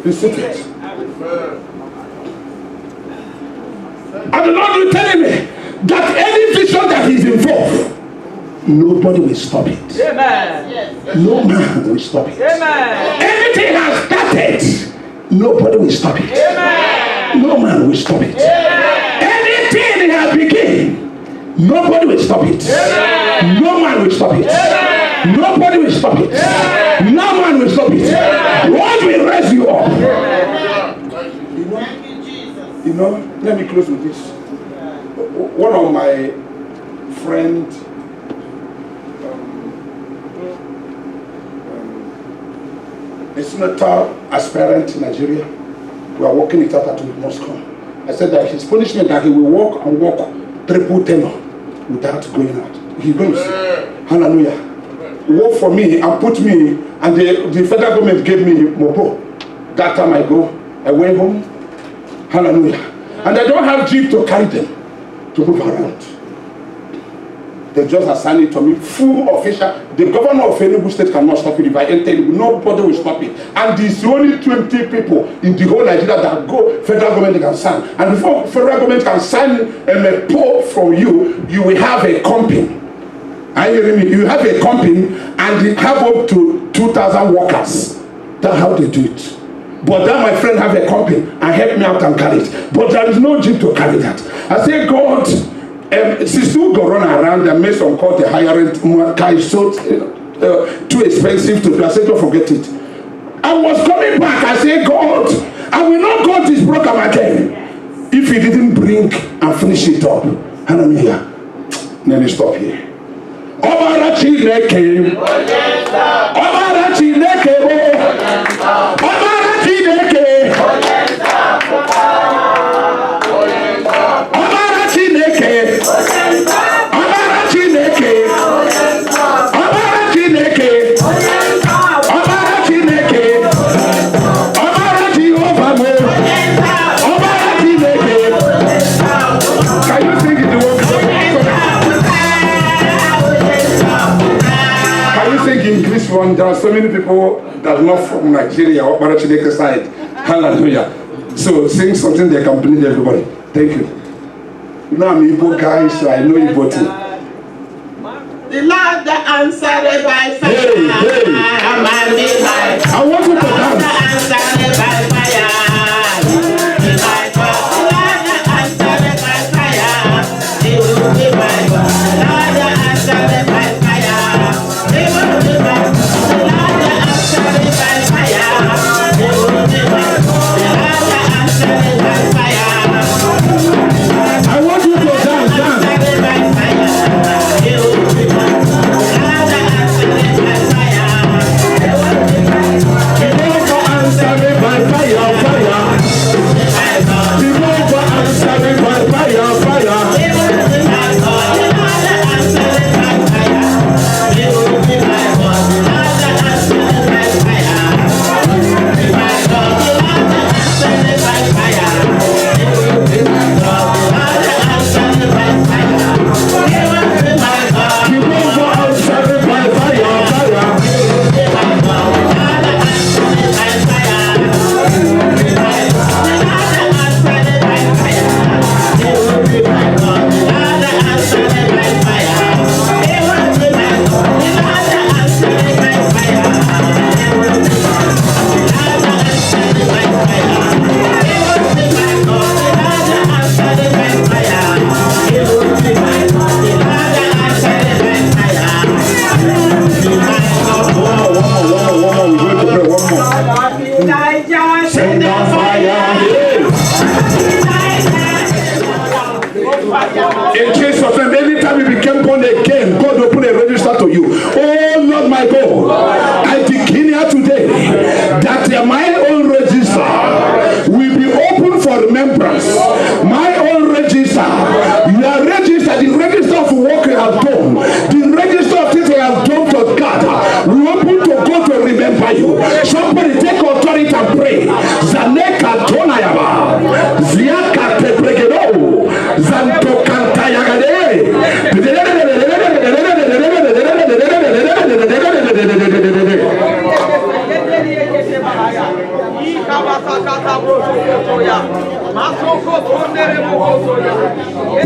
Be seated. And the Lord will telling me that any vision that is involved, nobody will stop it. Amen. No man will stop it. Amen. Anything has started, nobody will stop it. Amen. No man will stop it. Amen. Anything has begun, nobody will stop it. Amen. No man will stop it. Amen. Nobody will stop it. Amen. No man will stop it. Amen. God will raise you up. You know, let me close with this. One of my friends, a senator aspirant in Nigeria, we are working it out at Moscow. I said that his punishment that he will walk and walk triple tenor without going out. He goes, hallelujah. Work for me and put me, and the federal government gave me mopo. That time I went home, hallelujah. And I don't have jeep to carry them, to move around. They just assigned it to me, full official. The governor of Enugu State cannot stop it. If I enter Enugu, nobody will stop it. And there's only 20 people in the whole Nigeria that go, federal government can sign. And before federal government can sign a poll from you, you will have a company. Are you hearing me? You have a company and they have up to 2,000 workers. That's how they do it. But then my friend have a company and help me out and carry it. But there is no jeep to carry that. I say, God, she's still go run around and make some call the higher rent car is so too expensive to do. I said, don't forget it. I was coming back. I said, God, I will not go this program again if he didn't bring and finish it up. Hallelujah. Let me stop here. Obara Chineke. Obara Chineke. Obara Chineke. Obara Chineke. Obara Chineke. Obara Chineke. Obara Chineke. Obara Jehovah. Obara Chineke. Can you sing it the word? English one, there are so many people that are not from Nigeria or Barachineke side. Hallelujah. So sing something they can please everybody. Thank you. You know I'm Igbo guy, so I know Igbo too. The Lord that answered by fire. Hey. I want you to dance. In Jesus' name, anytime you became born again, God will put a register to you. Oh Lord my God, I declare today that my own register will be open for remembrance. My own register, your register, the register of work you have done, the register of things you have done to God, we open to God to remember you. Somebody take authority and pray. Zaneka Tonayaba, Ziaka Tebregedo, Zanto Kantayagade.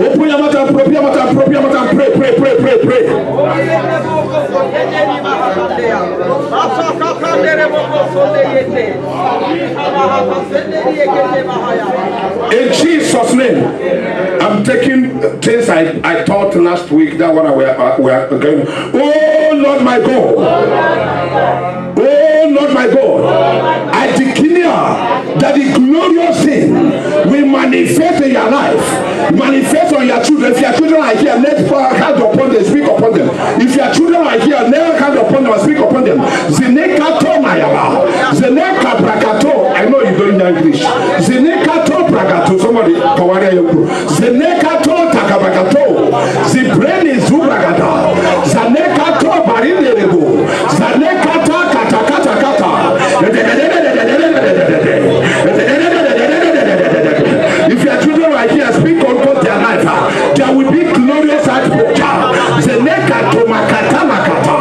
Open your mouth and pray, pray. In Jesus' name, I'm taking things I taught last week. That one we are going. Oh Lord my God. Oh Lord my God. I declare that the glorious thing will manifest in your life, manifest on your children. If your children are here, let hand upon them, speak upon them. If your children are here, let hand upon them and speak upon them. Zenekato mayaba, zeneka brakato. I know you don't know English. Zenekato brakato. Somebody, zenekato takabrakato. The brain is zubragata. Zanekato barinderebo. Zanekata katakata kata. If your children are here, speak unto their life. There will be glorious outbreak. Zeneka to makata makata.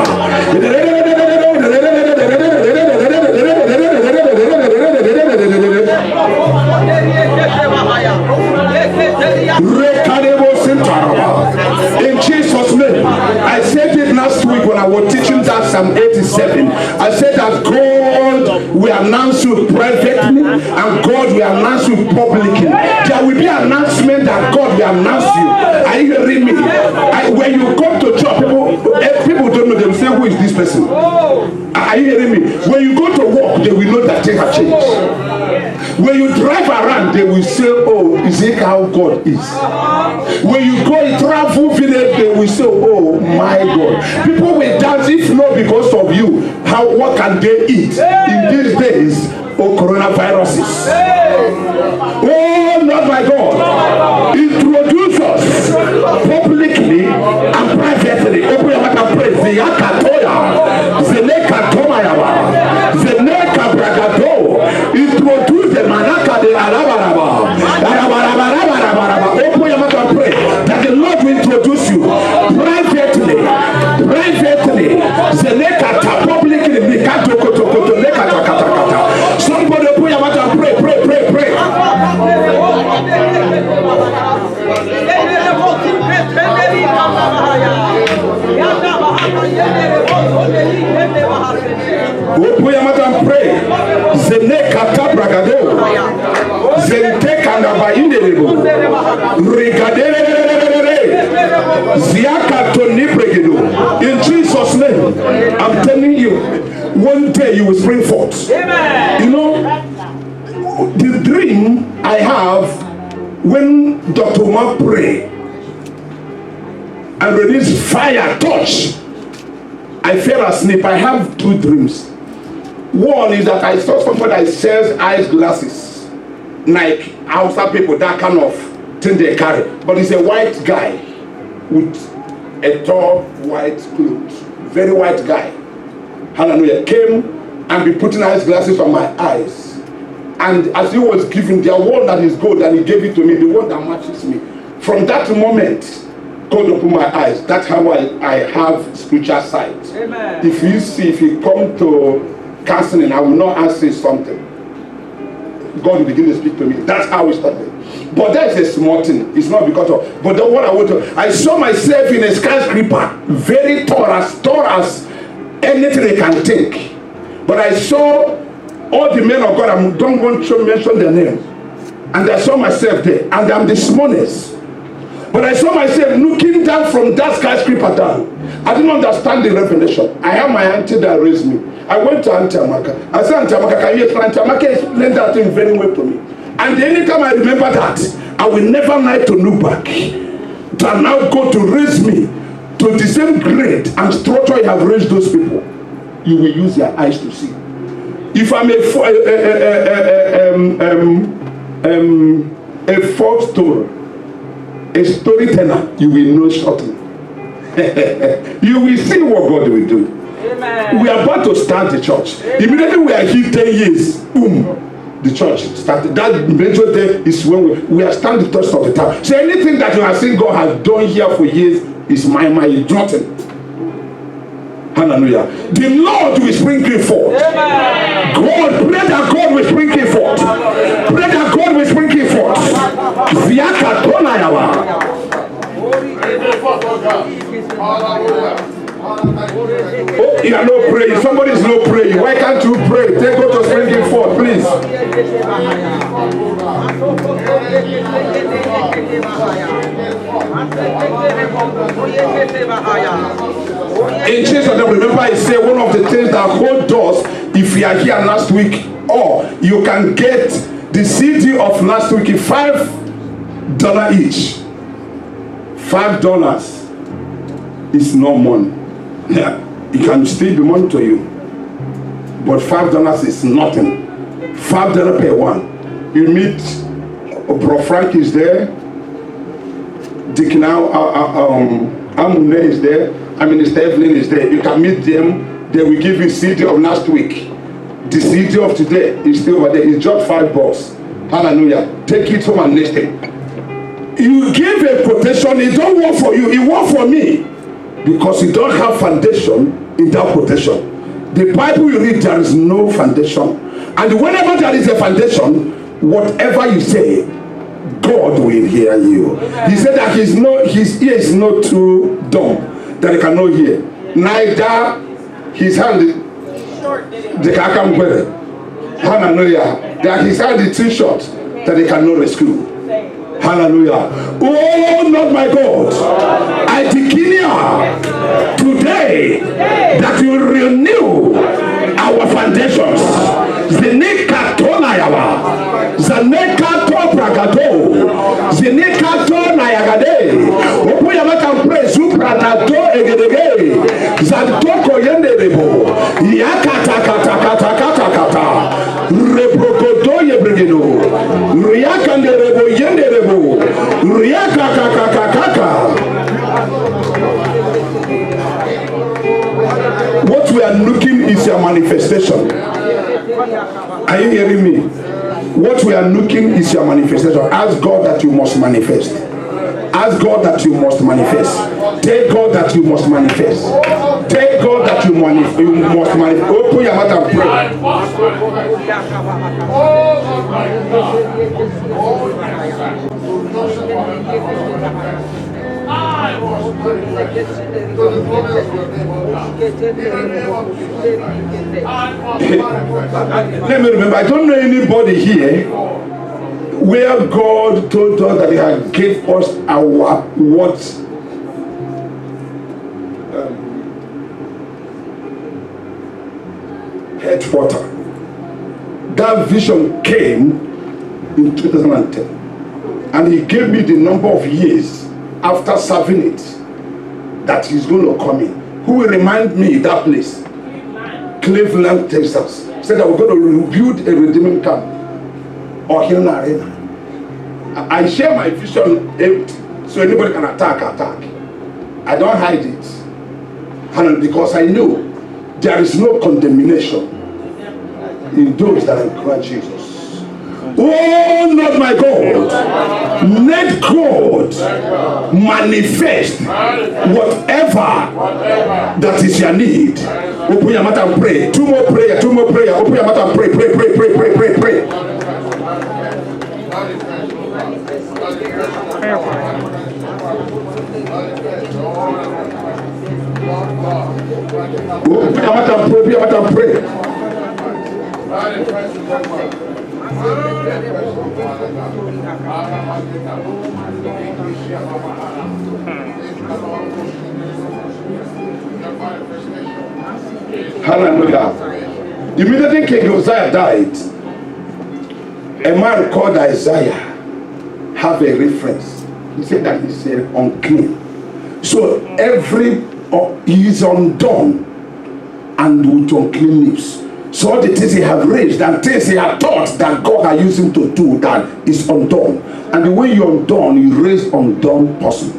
In Jesus' name, I said it last week when I was teaching that Psalm 87. I said that God will announce you privately and God will announce you publicly. There will be an announcement that God will announce you. Are you hearing me? When you come to church, people don't know them. Say, who is this person? Are you hearing me? When you go to work, they will know that things have changed. When you drive around, they will say, oh, is it how God is? When you go and travel village, they will say, oh my God. People will dance, if not because of you. What can they eat in these days? Oh, coronaviruses. Oh Lord my God, introduce us publicly and privately. Open your mouth and pray. Ziyakatoya, Zenekatomayaba, Zenekabragato. Introduce the manaka de Arabaraba. Open your mouth and pray that the Lord will introduce you privately. Zenekata publicly. Somebody open your mouth and pray. Open your mouth and pray. Zenekata bragado. Zenteka nabaindelebo. Rigadere. Ziakato nibregedo. In Jesus' name, I'm telling you, one day you will spring forth. Amen. You know, the dream I have when Dr. Umar pray and release fire, touch, I fell asleep. I have two dreams. One is that I saw somebody that sells eyeglasses, like outside people, that kind of thing they carry. But it's a white guy with a tall white clothes, very white guy. Hallelujah. Came and be putting eyeglasses on my eyes. And as he was giving the one that is gold, and he gave it to me, the one that matches me. From that moment, God opened my eyes. That's how I have spiritual sight. Amen. If you come to counseling, I will not ask you something. God will begin to speak to me. That's how it started. But that is a small thing. It's not because of. But then what I want to. I saw myself in a skyscraper, very tall as anything they can take. But I saw all the men of God. I don't want to mention their name. And I saw myself there, and I'm the smallest. But I saw myself looking down from that skyscraper down. I didn't understand the revelation. I have my auntie that raised me. I went to Auntie Amaka. I said, Auntie Amaka, can you explain? Auntie Amaka explained that thing very well to me. And anytime I remember that, I will never like to look back. To now God to raise me to the same grade and structure you have raised those people. You will use your eyes to see. If I'm a folk story, a storyteller, you will know shortly. You will see what God will do. Amen. We are about to start the church. Amen. Immediately we are here 10 years, boom, the church started. That major day is when we are starting the test of the time. So anything that you have seen God has done here for years is nothing. Hallelujah. The Lord will sprinkle forth. Amen. God, pray that God will sprinkle forth. Pray that God will sprinkle forth. Ziakatona yawa. Oh, you are not praying. Somebody is not praying. Why can't you pray? Take God to bring it forth, please. In Jesus' name, remember I said one of the things that hold doors, if you are here last week, or you can get the CD of last week, $5 each. $5 is no money. Yeah, it can still be money to you, but $5 is nothing. $5 per one. You meet Bro Frank is there, Deacon Amune is there, Minister Evelyn is there. You can meet them. They will give you CD of last week. The CD of today is still over there. It's just $5. Hallelujah. Take it home and listen. You give a quotation, it don't work for you, it work for me. Because you don't have foundation in that quotation. The Bible you read, there is no foundation. And whenever there is a foundation, whatever you say, God will hear you. He said that his ear is not too dumb that he cannot hear. Neither his hand, they can come with it. Hallelujah. That his hand is too short that they cannot rescue. Hallelujah. Oh, not my God. I declare today that you renew our foundations. Zeneka yawa. Zaneka to pragato. Zeneka to nayagade. Okuya maka pray supranato egedege. Zantoko yende rebo. Yakata kata kata kata kata. Reprokoto yebregeno. Riyakande rebo yende rebo. Riyaka kaka kaka. What we are looking is your manifestation. Are you hearing me? What we are looking is your manifestation. Ask God that you must manifest. Ask God that you must manifest. Tell God that you must manifest. Tell God that you must manifest. Open your mouth and pray. Let me remember, I don't know anybody here where God told us that he had gave us our headquarter. That vision came in 2010, and he gave me the number of years after serving it that he's going to come in. Who will remind me that place? Cleveland, Texas. Said that we're going to build a redeeming camp or Hill Arena. I share my vision so anybody can attack. I don't hide it. And because I know there is no condemnation in those that are in Christ Jesus. Oh, not my God. Let God manifest whatever that is your need. Open your mouth and pray. Two more prayer. Open your mouth and pray. Pray. Open your mouth and pray. Hallelujah. Immediately King Uzziah died, a man called Isaiah have a reference. He said that he's unclean. So he is undone and with unclean lips. So all the things he have raised and things he had thought that God had used him to do, that is undone. And the way you're undone, you raise undone person.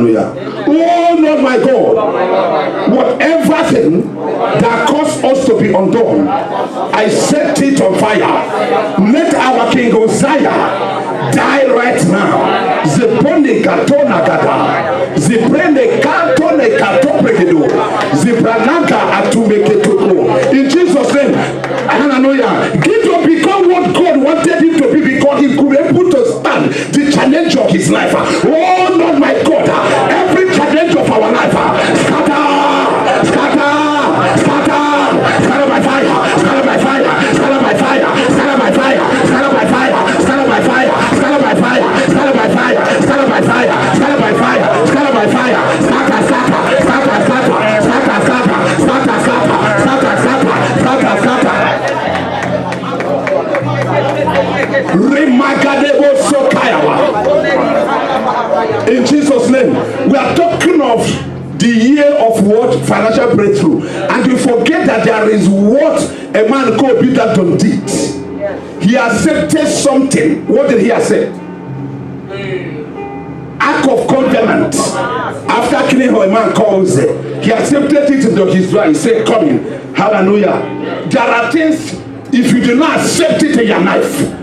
Hallelujah. Oh Lord my God, whatever thing that caused us to be undone, I set it on fire. Let our King Uzziah die right now. Zipone katona gada, ziprene katone katoprekedo, zipranaka atumeketoko. In Jesus' name, hallelujah. Give to become what God wanted him to be, because he could be able to stand the challenge of his life. Oh Lord my God, every challenge of our life, scatter, scatter, scatter, scatter by fire, scatter by fire, scatter by fire, scatter by fire, scatter by fire, scatter by fire, scatter by fire, scatter by fire, scatter by fire, scatter by fire, scatter by fire, scatter, scatter, scatter, scatter, scatter, scatter, scatter, scatter, scatter, scatter, scatter. In Jesus' name, we are talking of the year of what? Financial breakthrough. And you forget that there is what a man called Peter did. He accepted something. What did he accept? Act of covenant. After killing a man called Uzzah, he accepted it into his life. He said, come in. Hallelujah. There are things, if you do not accept it in your life,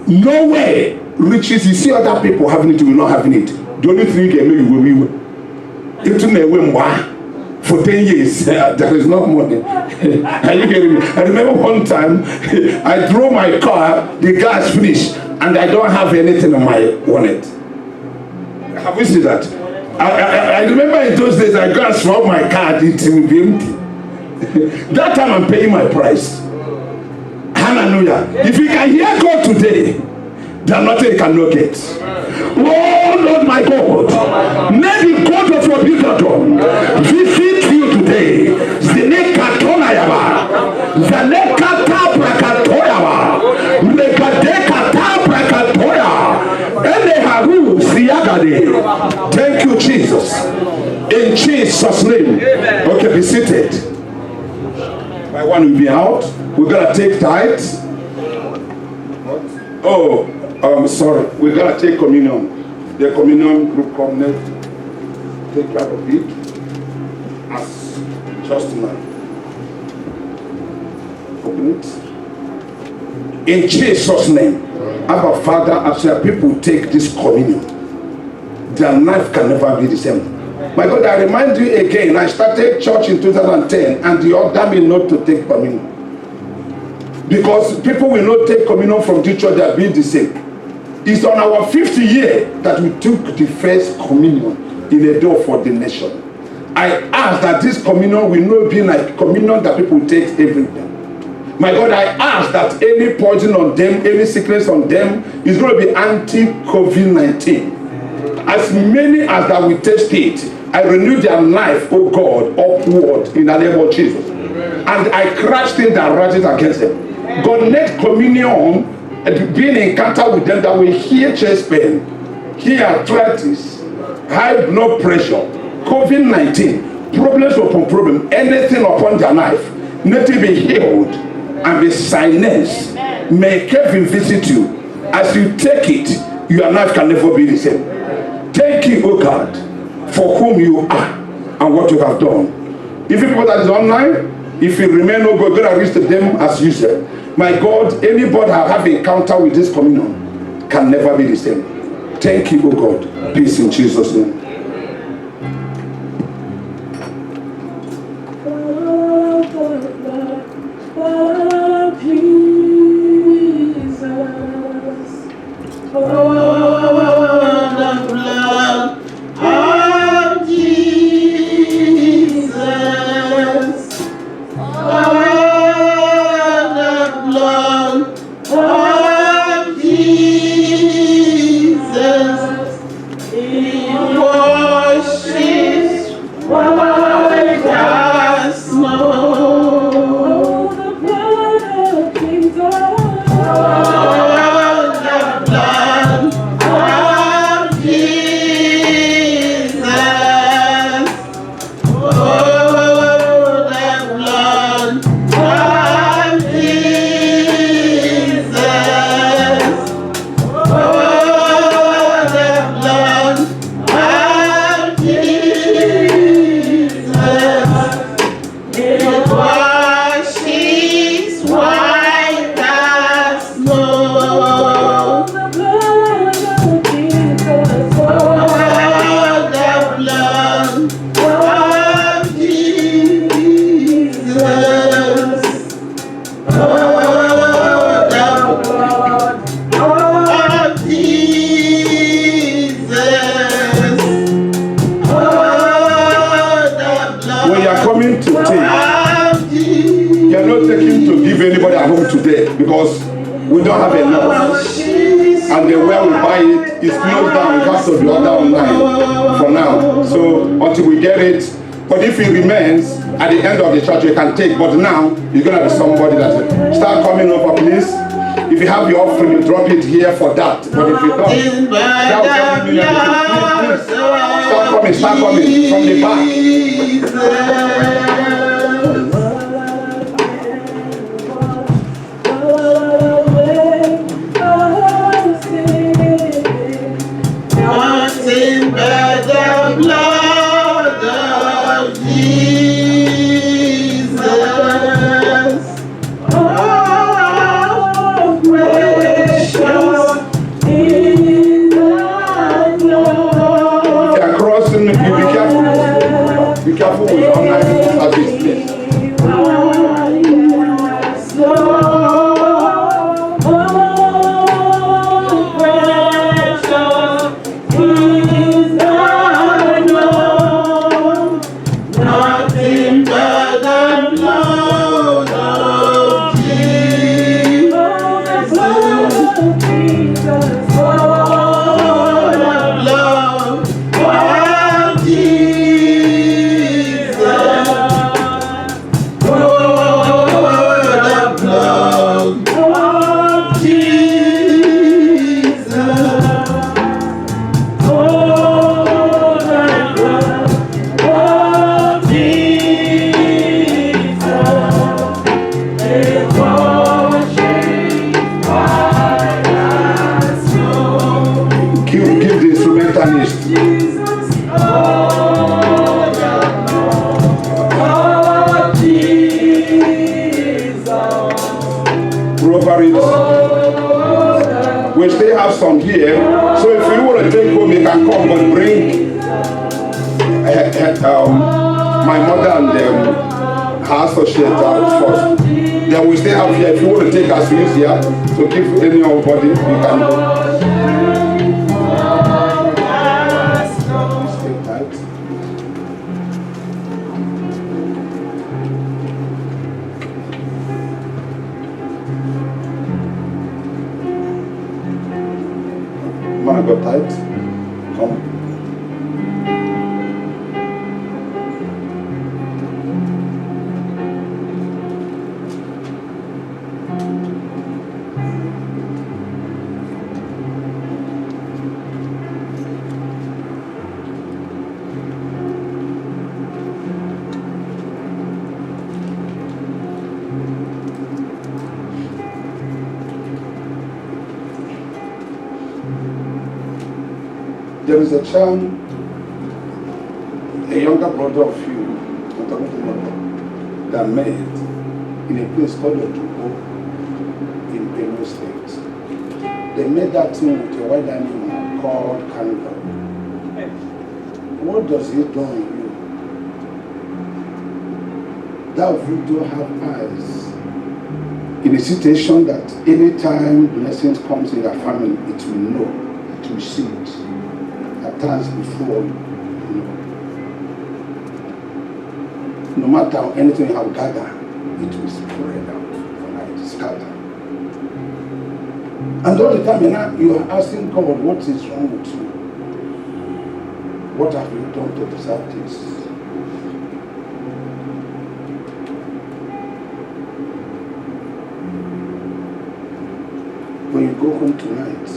no way riches. You see other people having it, you will not having it. The only thing you can make, you will be for 10 years. There is no money. Are you getting me? I remember one time I drove my car, the gas finished, and I don't have anything on my wallet. Have you seen that? I remember in those days I got swap my card, it will be empty. That time I'm paying my price. Hallelujah. If you can hear God today, there nothing you cannot get. Oh Lord my God, may the God of your builder visit you today. Zineka tonayaba, zaneka tabrakatoyaba, rekadeka tabrakatoya, eleharu siyagade. Thank you, Jesus. In Jesus' name. Okay, be seated. My one will be out. We're gonna take tithes. Oh, sorry. We're gonna take communion. The communion group come next. Take care of it as just now. Open it. In Jesus' name. Abba Father, as your people take this communion, their life can never be the same. My God, I remind you again, I started church in 2010 and you ordered me not to take communion. Because people will not take communion from the church, they are being the same. It's on our 50th year that we took the first communion in a day of ordination. I ask that this communion will not be like communion that people take every day. My God, I ask that any poison on them, any sickness on them is going to be anti-COVID-19. As many as that will taste it, I renew their life, oh God, upward in the name of Jesus. And I crush things that rises against them. God, let communion be an encounter with them that will heal chest pain, heal arthritis, high blood pressure, COVID-19, problems upon problem, anything upon their life, let it be healed and be silenced. May Kevin visit you. As you take it, your life can never be the same. Thank you, O God, for whom you are and what you have done. Even people that is online, if you remain, O God, God, reach to them as usual. My God, anybody that have encounter with this communion can never be the same. Thank you, O God. Peace in Jesus' name. Jesus, not taking to give anybody at home today because we don't have enough. And the where we buy it is closed down. It has to be ordered online for now. So until we get it. But if it remains at the end of the church, you can take. But now you're gonna be somebody that start coming over, please. If you have your offering, you drop it here for that. But if you don't, that will just mean everything. Please, start coming from the back. Nothing but the blood of Jesus. Oh, precious is the blood. They are crossing. Be careful. Be careful with online service, please. We still have some here, so if you want to take home, you can come and bring my mother and her associate out first. Then we still have here, if you want to take us here, so give any of body, you can go. Stay tight. Man, got tight. Come. There is a child, a younger brother of you, that met in a place called Otubo in Benue State. They made that thing with a white animal called kangaroo. What does it do on you? That voodoo have eyes. In a situation that anytime blessings comes in your family, it will know, it will see it. At times before, no matter anything you have gathered, it will spread out and scatter. And all the time you are asking God, what is wrong with you? What have you done to deserve this? When you go home tonight,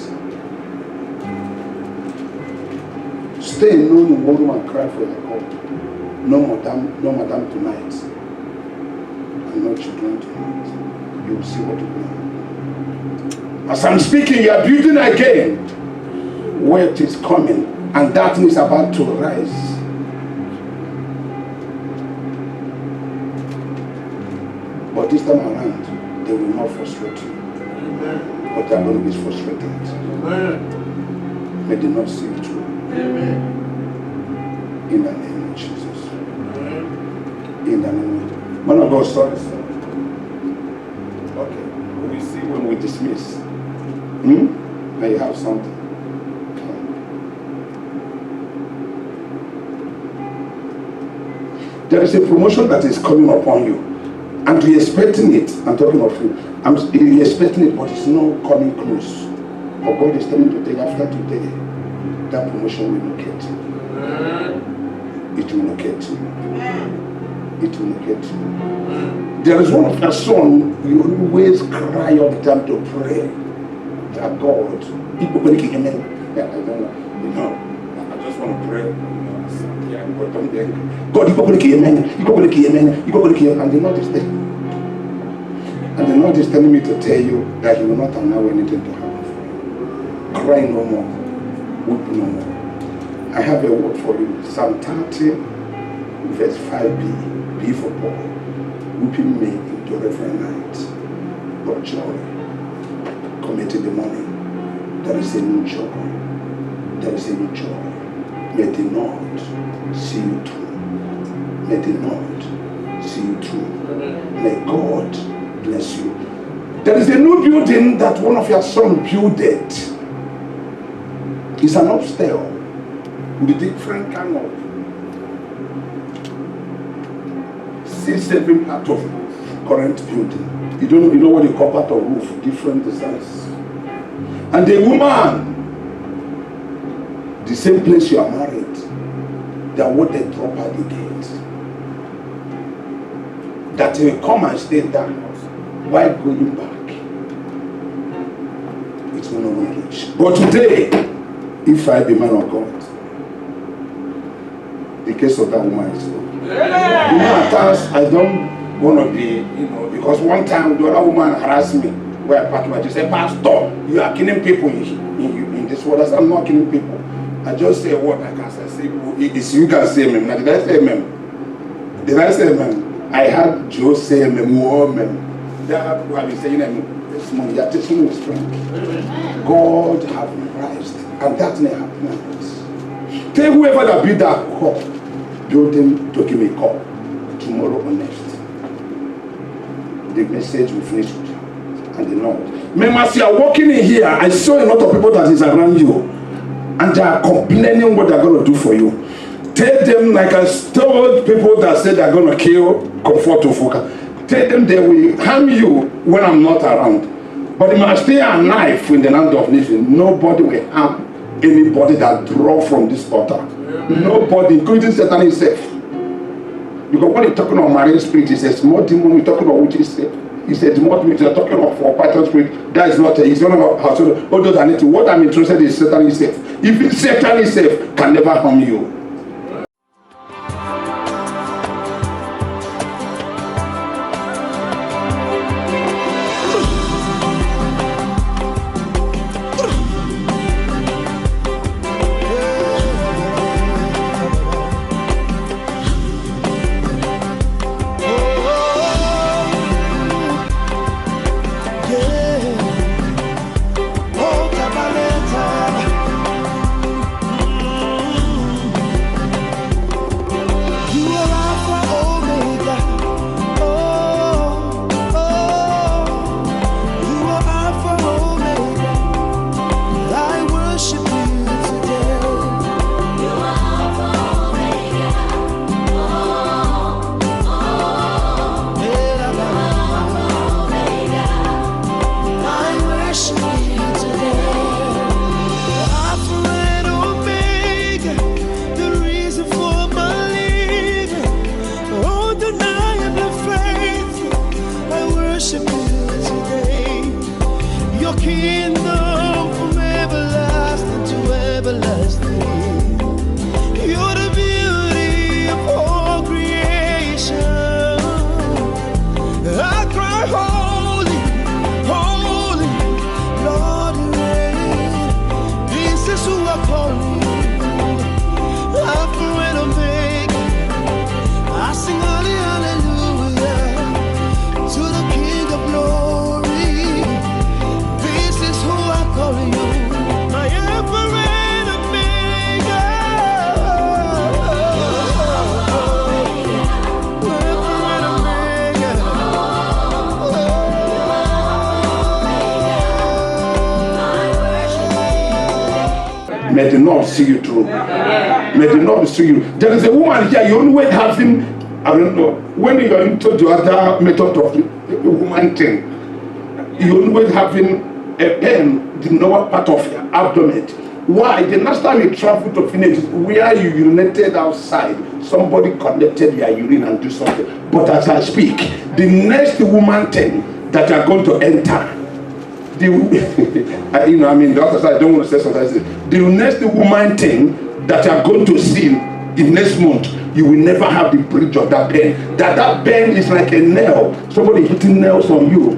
stay alone in one room and cry for your God. No madam tonight. And no children tonight. You will see what will happen. As I'm speaking, you are building again where it is coming, and that is about to rise. But this time around, they will not frustrate you. Amen. But they are going to be frustrated. Amen. May they not see it through. Amen. In the name of Jesus. Amen. In the name of Jesus. Man of God, sorry, sir. Okay. We will see when we dismiss. May you have something. There is a promotion that is coming upon you. And you're expecting it. I'm talking of you. You're expecting it, but it's not coming close. But God is telling you today, after today, that promotion will locate you. It will locate you. It will locate you. There is one of your son, you always cry all the time to pray that God, I don't know, I just want to pray. God, you go to amen. You go to amen. You go to amen. And the Lord is there. And the Lord is telling me to tell you that He will not allow anything to happen for you. Cry no more. Weep no more. I have a word for you. Psalm 30, verse 5b. B for Paul. Weeping may endure for a night, but joy cometh in the morning. There is a new joy. There is a new joy. May the Lord see you through. May the Lord see you through. May God bless you. There is a new building that one of your sons built. It's an upstairs with a different kind of 6-7 part of current building. You know what they call part of roof, different designs. And the woman, the same place you are married, they are what they drop at the gate. That they will come and stay in that house. While going back, it will not reach. But today, if I be man of God, the case of that woman is over. At times I don't want to be, because one time the other woman harassed me where I parked my, she said, Pastor, you are killing people in this world. I said, I'm not killing people. I just say what I can say. It's you can say amen. Now, did I say amen? Did I say amen? I had Joe say amen, more amen. There are people who have been saying amen this morning. You are teaching with strength. God have Christ, and that may happen. Tell whoever that build that cup, build them to give me a call tomorrow or next. The message will finish with you and the Lord. Remember, as you are walking in here, I saw a lot of people that is around you and they are complaining what they're going to do for you. Tell them, like I told people that said they're going to kill Comfort Ofoka, tell them they will harm you when I'm not around. But they must stay a knife in the land of nation. Nobody will harm anybody that draw from this altar. Nobody, including Satan himself. Because when he's talking about marine spirit, he says, more demon, we're talking about witches. He said, more demon, you're talking about python spirit. That is not, he's not about how to, although I need to, what I'm interested in is Satan himself. Even Satan himself can never harm you. May the Lord see you through. May the Lord see you. There is a woman here, you only wait having I don't know. When you're into the other method of the woman thing, you're always having a pain, the lower part of your abdomen. Why? The next time you travel to Phoenix, where you urinated outside, somebody collected your urine and do something. But as I speak, the next woman thing that you're going to enter, the other side, I don't want to say something. The next woman thing that you're going to see in next month, you will never have the bridge of that pain. That pain is like a nail. Somebody hitting nails on you.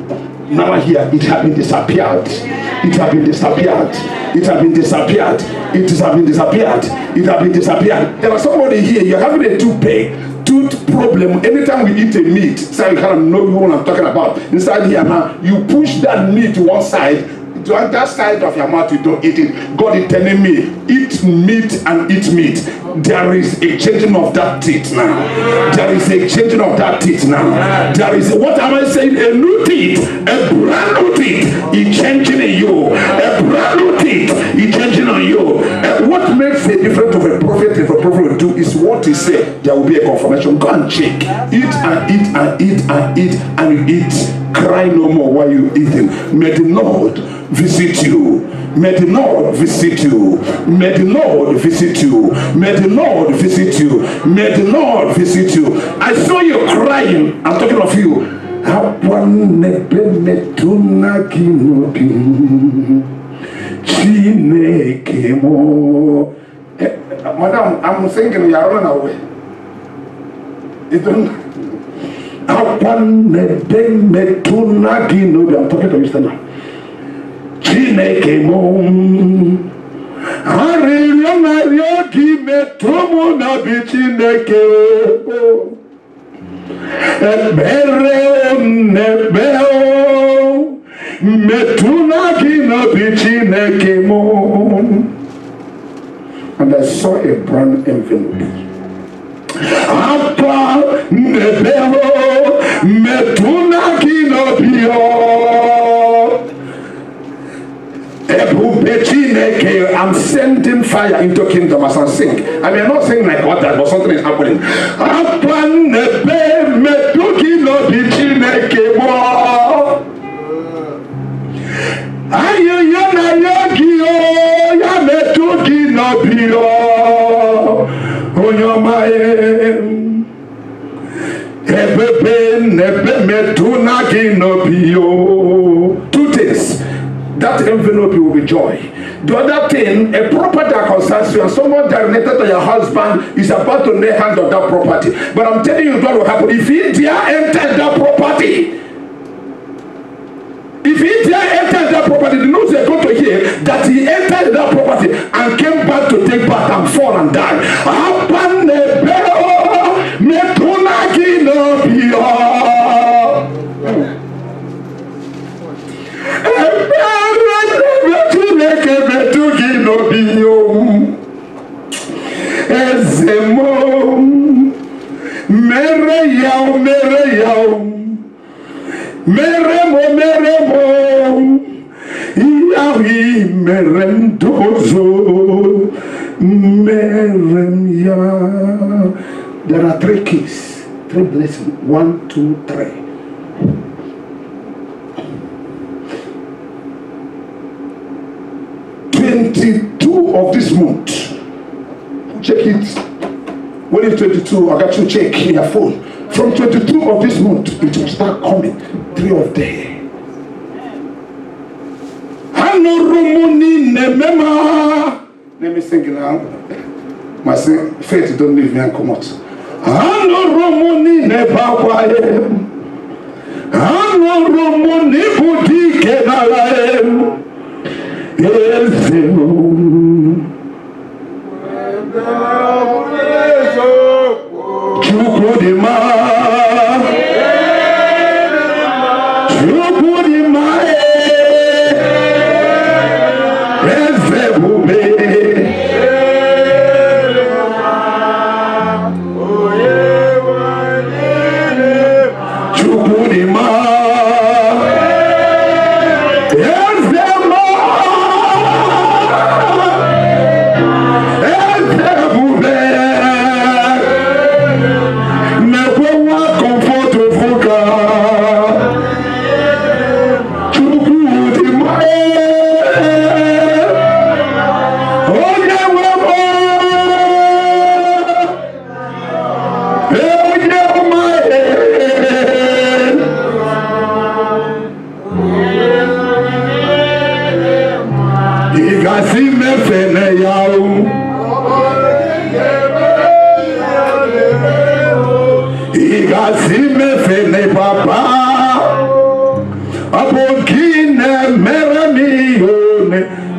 Now here, it has been disappeared. It has been disappeared. It has been disappeared. It has been disappeared. It has been disappeared. There was somebody here, you're having a tooth problem. Anytime we eat a meat, so you kind of know what I'm talking about. Inside here now, you push that meat to one side, to that side of your mouth, you don't eat it. God is telling me, eat meat and eat meat. There is a changing of that teeth now. There is a changing of that teeth now. There is, what am I saying? A new teeth, a brand new teeth is changing in you. A brand new teeth is changing on you. What makes the difference of a prophet if a prophet will do is what he said. There will be a confirmation. Go and check. Eat and eat and eat and eat and you eat. Cry no more while you eating. May the Lord visit you. May the Lord visit you. May the Lord visit you. May the Lord visit you. May the Lord visit you. I saw you crying. I'm talking of you. Madam, I'm thinking you are running away. You don't. I'm talking to you now. Chineke mo Ariyo na yogi metumu na bichineke Ebere nebeo Metuna gina bichineke mo. And I saw a brown envelope. Apa nebeo Metuna gina bio. I'm sending fire into kingdom as I sing. I mean, I'm not saying like what that, but something is happening. Two things. That envelope will be joy. The other thing, a property that concerns you and someone that related to your husband is about to lay hand on that property. But I'm telling you what will happen. If India enters that property, the news they're going to hear that he entered that property and came back to take back and fall and die. There are three keys, three blessings. 1, 2, 3. Of this month, check it. When it's 22, I got to check in your phone. From 22 of this month, it will start coming. 3 of them. Let me sing it now. My faith don't leave me and come out.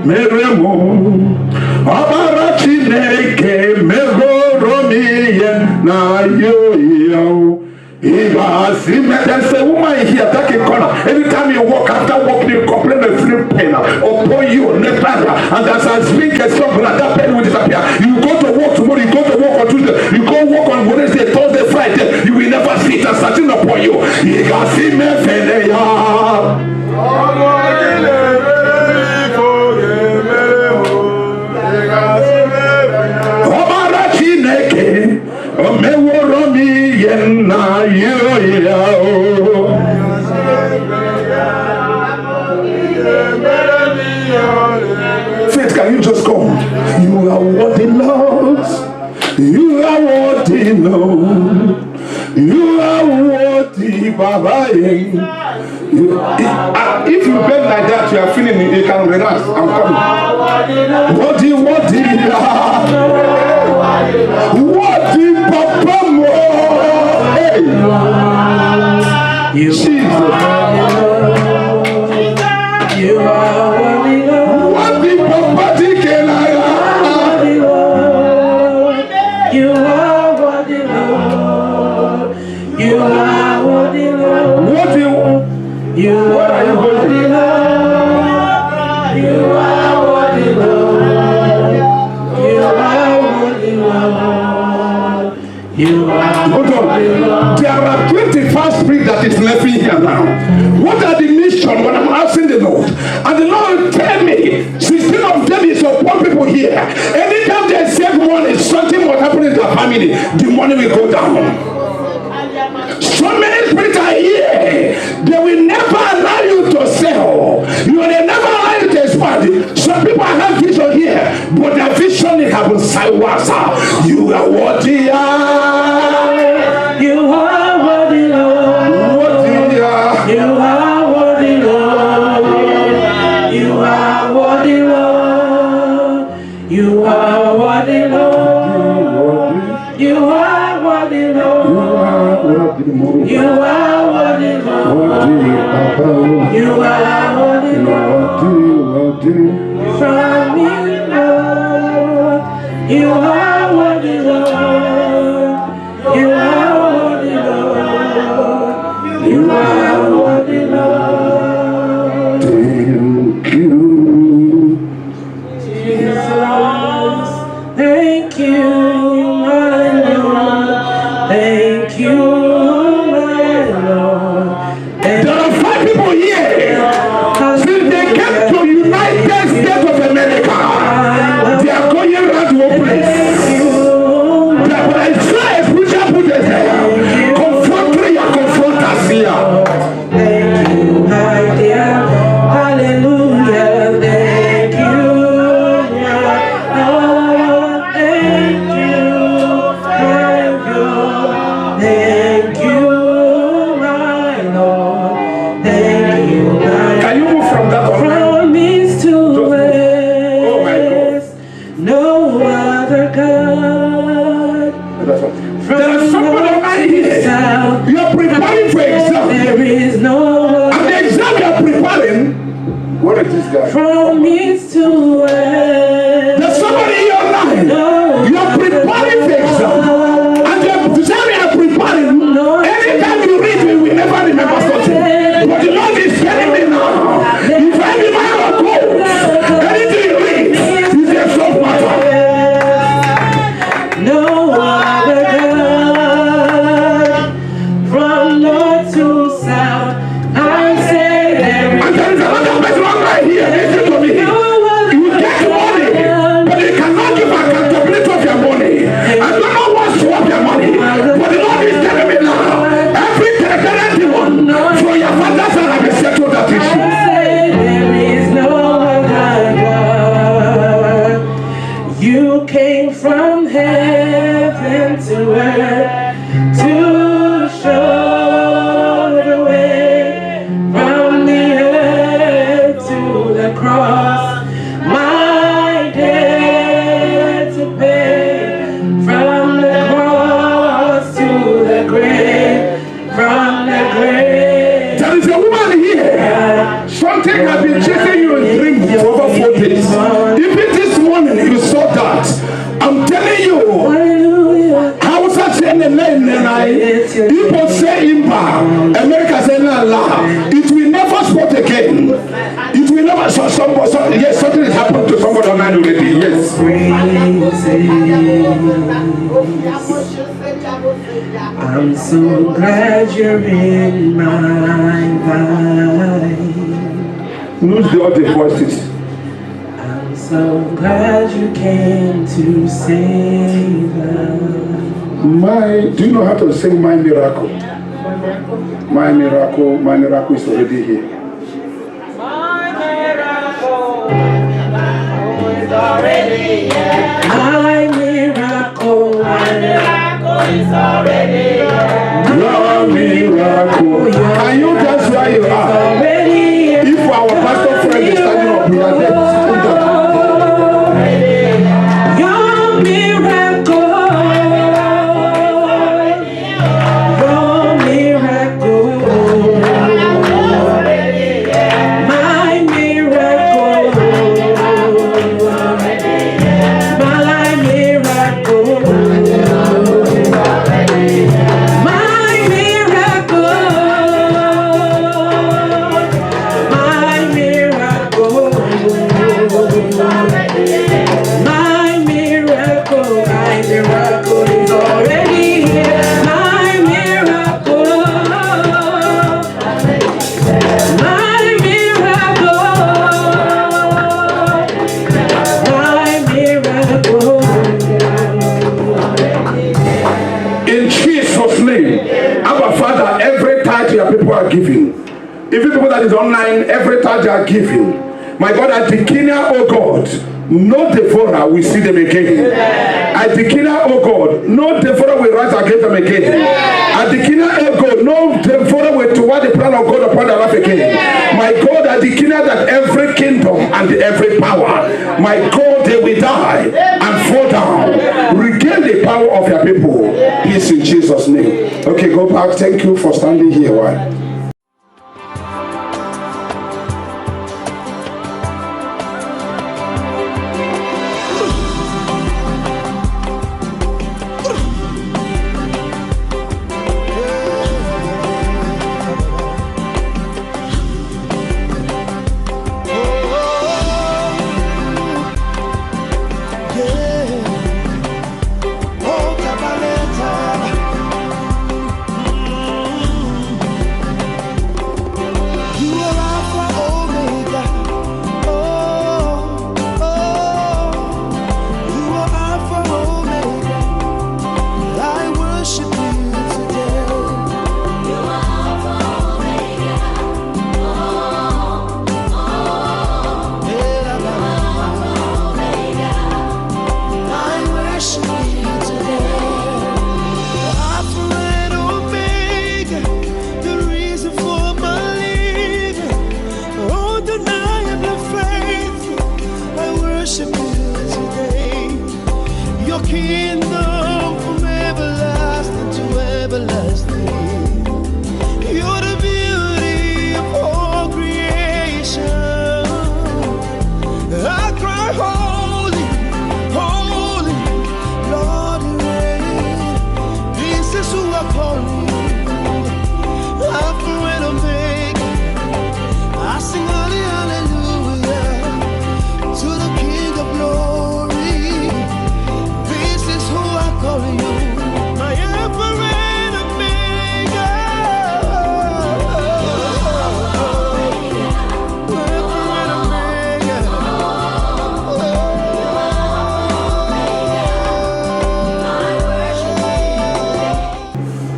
meremo abara chineke megoromiye na yo. There's a woman here that can corner. Anytime you walk, after walking, you complain of free pain upon you, left hand, and as I speak, a something like that pain will disappear. You go to work tomorrow, you go to work on Tuesday, you go work on Wednesday, Thursday, Friday, you will never see it starting upon you. You can see me Faith, can you just come? You are worthy, Lord. You are worthy, Lord. You are worthy, Baba. If you bend like that, you are feeling it, you can relax. I'm coming. Worthy, worthy, worthy, Papa. Hey, Jesus. You are worthy, worthy, Papa. You are worthy, Lord. You are worthy, Lord. You are worthy, Lord. You are worthy, Lord. You are worthy, Lord. You are worthy, Lord. There are 25 spirits that is left in here now. What are the mission when I'm asking the Lord? And the Lord tell me, 16 of them is upon people here. Anytime they save money, something will happen in their family. The money will go down. So many spirits are here. They will never allow you to sell. You will never allow you to expand. Some people have vision here, but their vision is having sideways. You are worthy. You are worthy, Lord. You are worthy, Lord. You are worthy, Lord. You are worthy, Lord. You are worthy, Lord. You are worthy, Lord. You are worthy, Lord. From me, Lord. You are worthy, Lord. You are worthy, Lord. You are worthy, Lord. Thank you, Jesus. Thank you, my Lord. Thank you, my Lord. There are 5 people here. Since they came to United States of America, they are going around to one place. But I saw a preacher put his hand. Confront prayer, confront us here. Thank you, my dear. Hallelujah. Thank you, my Lord. Thank you, my God. Thank you, my Lord. Thank you, my. Can you move from that one? Promise to rest. No other God. There is somebody right here. You are preparing for exam. There is no. And the exam you are preparing. What is this guy? Promise to rest. There's somebody in your life. You are preparing for exam. And the exam you are preparing. Anytime you read, we will never remember something. But the Lord is telling me now. If any man or gold, anything you read is a soft matter. No other God, from north to south, I say there is. And there is another person right here. Listen to me. You get money, but you cannot give accountability of your money. I don't know what's worth your money, but the Lord is telling me now. Every territory one for your father's son have settled that issue. There is no other God. You came from heaven to earth to show the way from the earth to the cross. My debt to pay from the cross to the grave, from the grave. There is a woman here. year, something has been chasing you in dreams for over 4 days. Even this morning you saw that. I'm telling you, Hausa say people say Imba, America say La. It will never spot again. It will never. Yes, something has happened to somebody online already. Yes. I'm so glad you're in my life. Lose the other voices. I'm so glad you came to save us. Do you know how to sing My Miracle? My miracle is already here. My miracle is already here. My miracle Is already here. Your miracle. Can you just where you are? already here. If our pastor friend is standing up, we are there. Your miracle. Your miracle. My miracle. My miracle. Giving. Even people that is online, every time they are giving. My God, I declare, oh God, no devourer will see them again. I declare, oh God, no devourer will rise against them again. I declare, oh God, no devourer will thwart the plan of God upon their life again. My God, I declare that every kingdom and every power, my God, they will die and fall down. Regain the power of your people. Peace in Jesus' name. Okay, go back. Thank you for standing here. Why?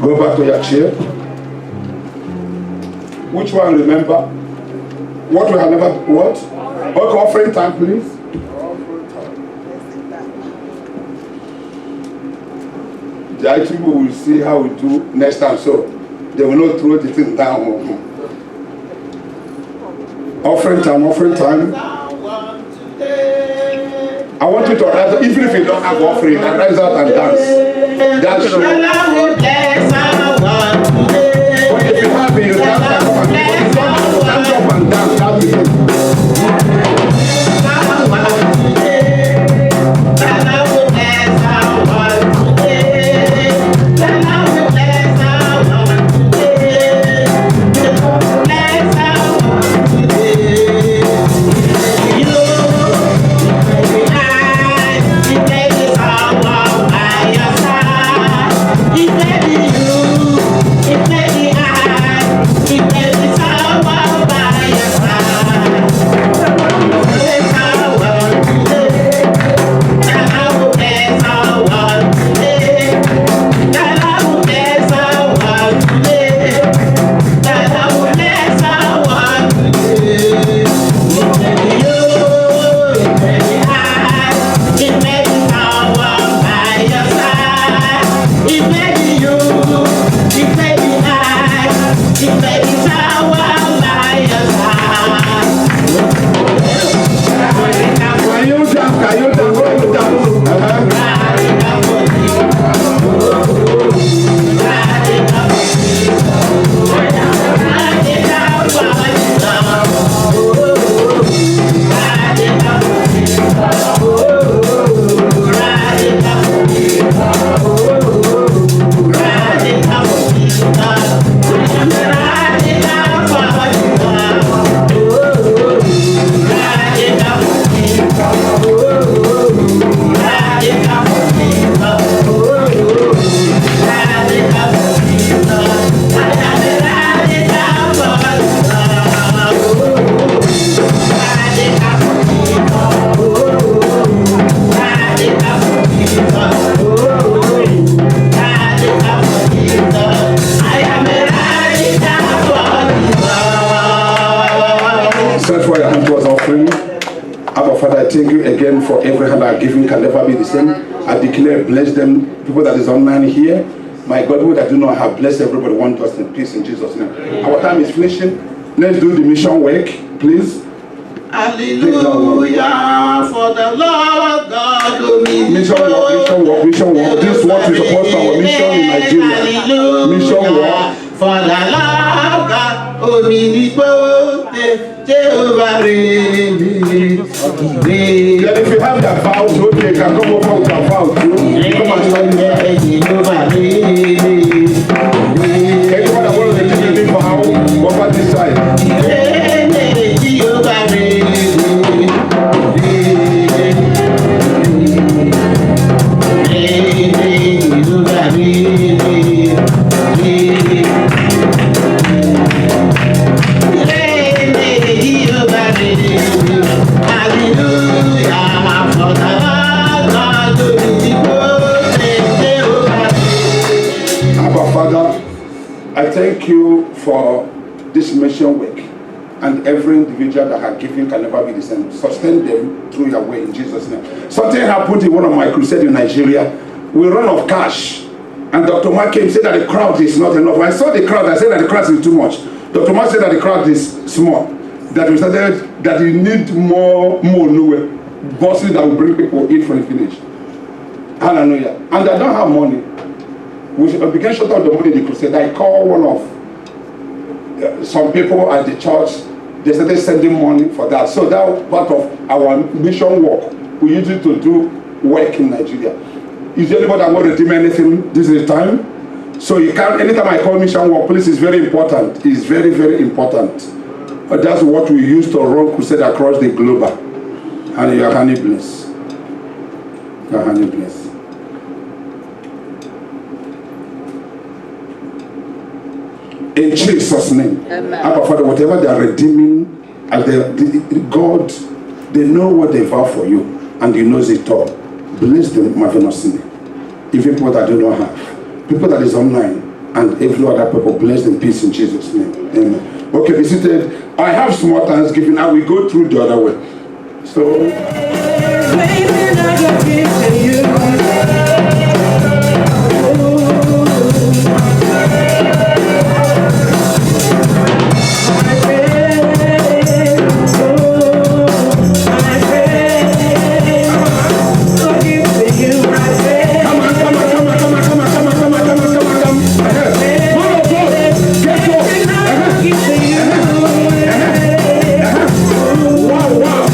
Go back to your chair. Which one remember? What we have never, what? Okay, offering time, please. The people will see how we do next time, so they will not throw the thing down. Offering time, offering time. I want you to rise, even if you don't have offering, rise out and dance. Dance. But if you have it, you dance and come and Thank you again for every hand I giving can never be the same. I declare, bless them, people that is online here. My God, who that do not have, bless everybody, one trust in peace in Jesus' name. Our time is finishing. Let's do the mission work, please. Hallelujah, for the Lord God omnipotent. Mission work. This is what we supposed to our mission in Nigeria. Hallelujah, Mission work. for the Lord God omnipotent. Jehovah reigns. Then if you have that vow, so you can come over with that vow too. Come and stand here. Jehovah reigns. Everyone that wants to take me for how, over this side. Jehovah reigns. I thank you for this mission work, and every individual that has given can never be the same. Sustain them through your way in Jesus' name. Something happened in one of my crusades in Nigeria. We run out of cash, and Dr. Mark came said that the crowd is not enough. I saw the crowd. I said that the crowd is too much. Dr. Mark said that the crowd is small. That we started that you need more buses that will bring people in for the finish. Hallelujah. And I don't have money. We began short of the money in the crusade. I called one of some people at the church. They started sending money for that. So that was part of our mission work. We use it to do work in Nigeria. Is there anybody that want to redeem anything? This is the time. So you can't, anytime I call mission work, please, it's very important. It's very, very important. That's what we use to run crusade across the globe. And your honey bless. Your honey bless. In Jesus' name. Amen. Abba Father, whatever they are redeeming, as God, they know what they vow for you, and He knows it all. Bless them marvelously. Even people that do not have, people that is online, and every other people, bless them peace in Jesus' name. Amen. Okay, be seated. I have small thanksgiving. I will go through the other way. So. Wow.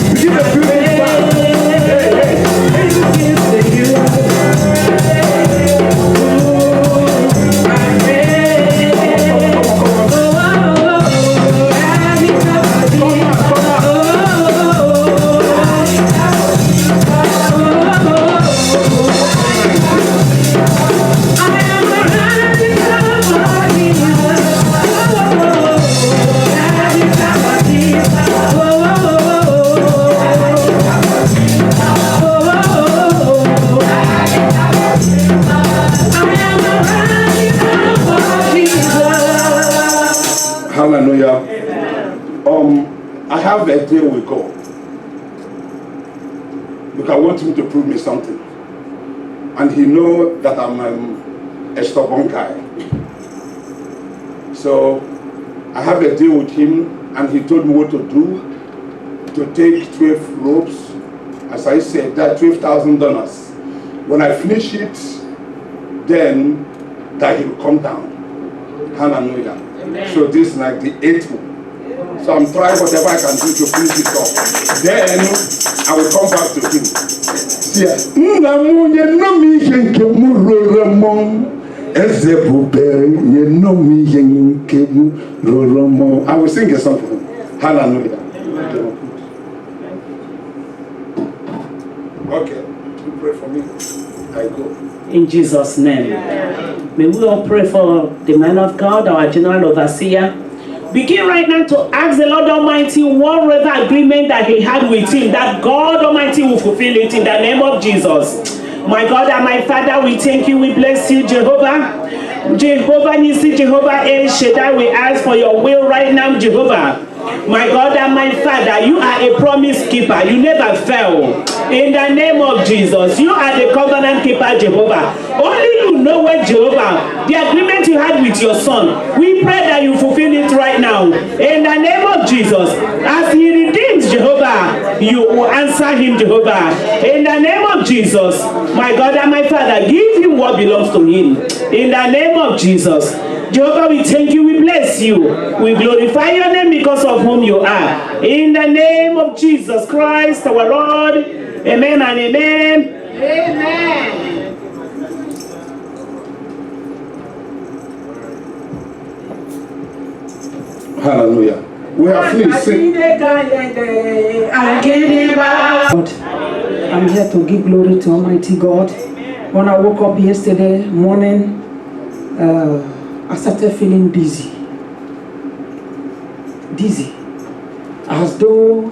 Hallelujah. I have a deal with God. Because I want him to prove me something. And he knows that I'm a stubborn guy. So I have a deal with him, and he told me what to do. To take 12 ropes, as I said, that $12,000. When I finish it, then that he will come down. Hallelujah. So this is like the 8th one. So I'm trying whatever I can do to finish it off. Then I will come back to him. See, I will sing a song for him. Hallelujah. Okay, you pray for me. I go. In Jesus' name. May we all pray for the man of God, our general overseer. Begin right now to ask the Lord Almighty whatever agreement that he had with him, that God Almighty will fulfill it in the name of Jesus. My God and my Father, we thank you, we bless you, Jehovah. Jehovah Nisi, Jehovah El Shaddai, we ask for your will right now, Jehovah. My God and my Father, you are a promise keeper. You never fail. In the name of Jesus, you are the covenant keeper, Jehovah. Only you know what, Jehovah, the agreement you had with your son. We pray that you fulfill it right now. In the name of Jesus, as he redeems, Jehovah, you will answer him, Jehovah. In the name of Jesus, my God and my Father, give him what belongs to him. In the name of Jesus. Jehovah, we thank you, we bless you. We glorify your name because of whom you are. In the name of Jesus Christ, our Lord. Amen and amen. Amen. Hallelujah. We have finished. I'm here to give glory to Almighty God. When I woke up yesterday morning, I started feeling dizzy. As though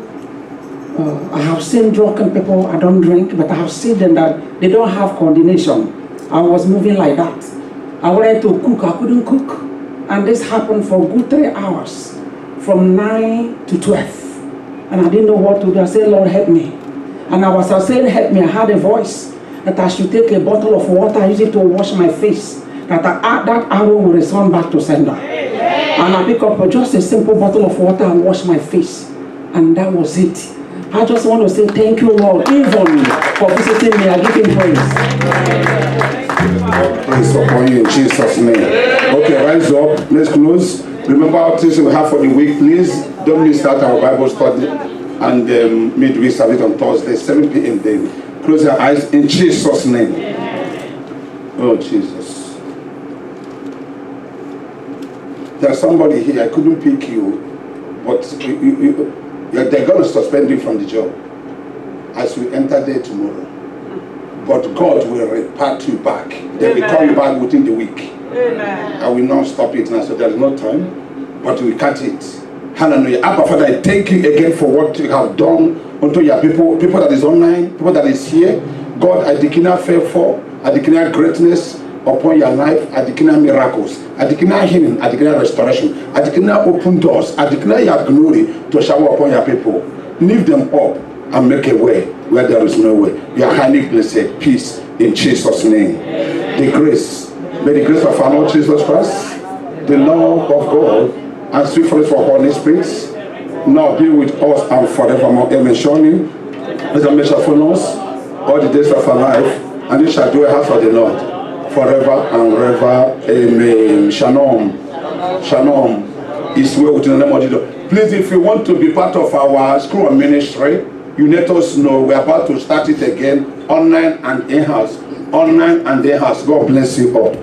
I have seen drunken people. I don't drink, but I have seen them that they don't have coordination. I was moving like that. I wanted to cook, I couldn't cook. And this happened for a good 3 hours, from 9 to 12. And I didn't know what to do. I said, Lord, help me. And I was saying, help me, I had a voice that I should take a bottle of water, use it to wash my face. That arrow will return back to sender. And I pick up just a simple bottle of water and wash my face. And that was it. I just want to say thank you, Lord, even for visiting me. I give him praise. Praise upon you in Jesus' name. Okay, rise up. Let's close. Remember our things we have for the week. Please don't miss out our Bible study and midweek service on Thursday, 7 p.m. daily. Close your eyes in Jesus' name. Oh, Jesus. There's somebody here, I couldn't pick you, but they're going to suspend you from the job as we enter there tomorrow. But God will repart you back. They will call you back within the week. Amen. I will not stop it now, so there's no time, but we cut it. Hallelujah. Abba, Father, I thank you again for what you have done unto your people that is online, people that is here. God, I declare favor, I declare greatness upon your life. I declare miracles, I declare healing, I declare restoration, I declare open doors, I declare your glory to shower upon your people. Lift them up and make a way where there is no way. You are highly blessed. Peace in Jesus' name. Amen. The grace, may the grace of our Lord Jesus Christ, the love of God, and sweet fellowship of Holy Spirit now be with us and forevermore. Amen. Surely, as a measure for us all the days of our life, and we shall do a house of the Lord forever and ever. Amen. Shalom. Shalom. Is well within the name of Jesus. Please, if you want to be part of our school of ministry, you let us know. We're about to start it again, online and in-house. Online and in-house. God bless you all.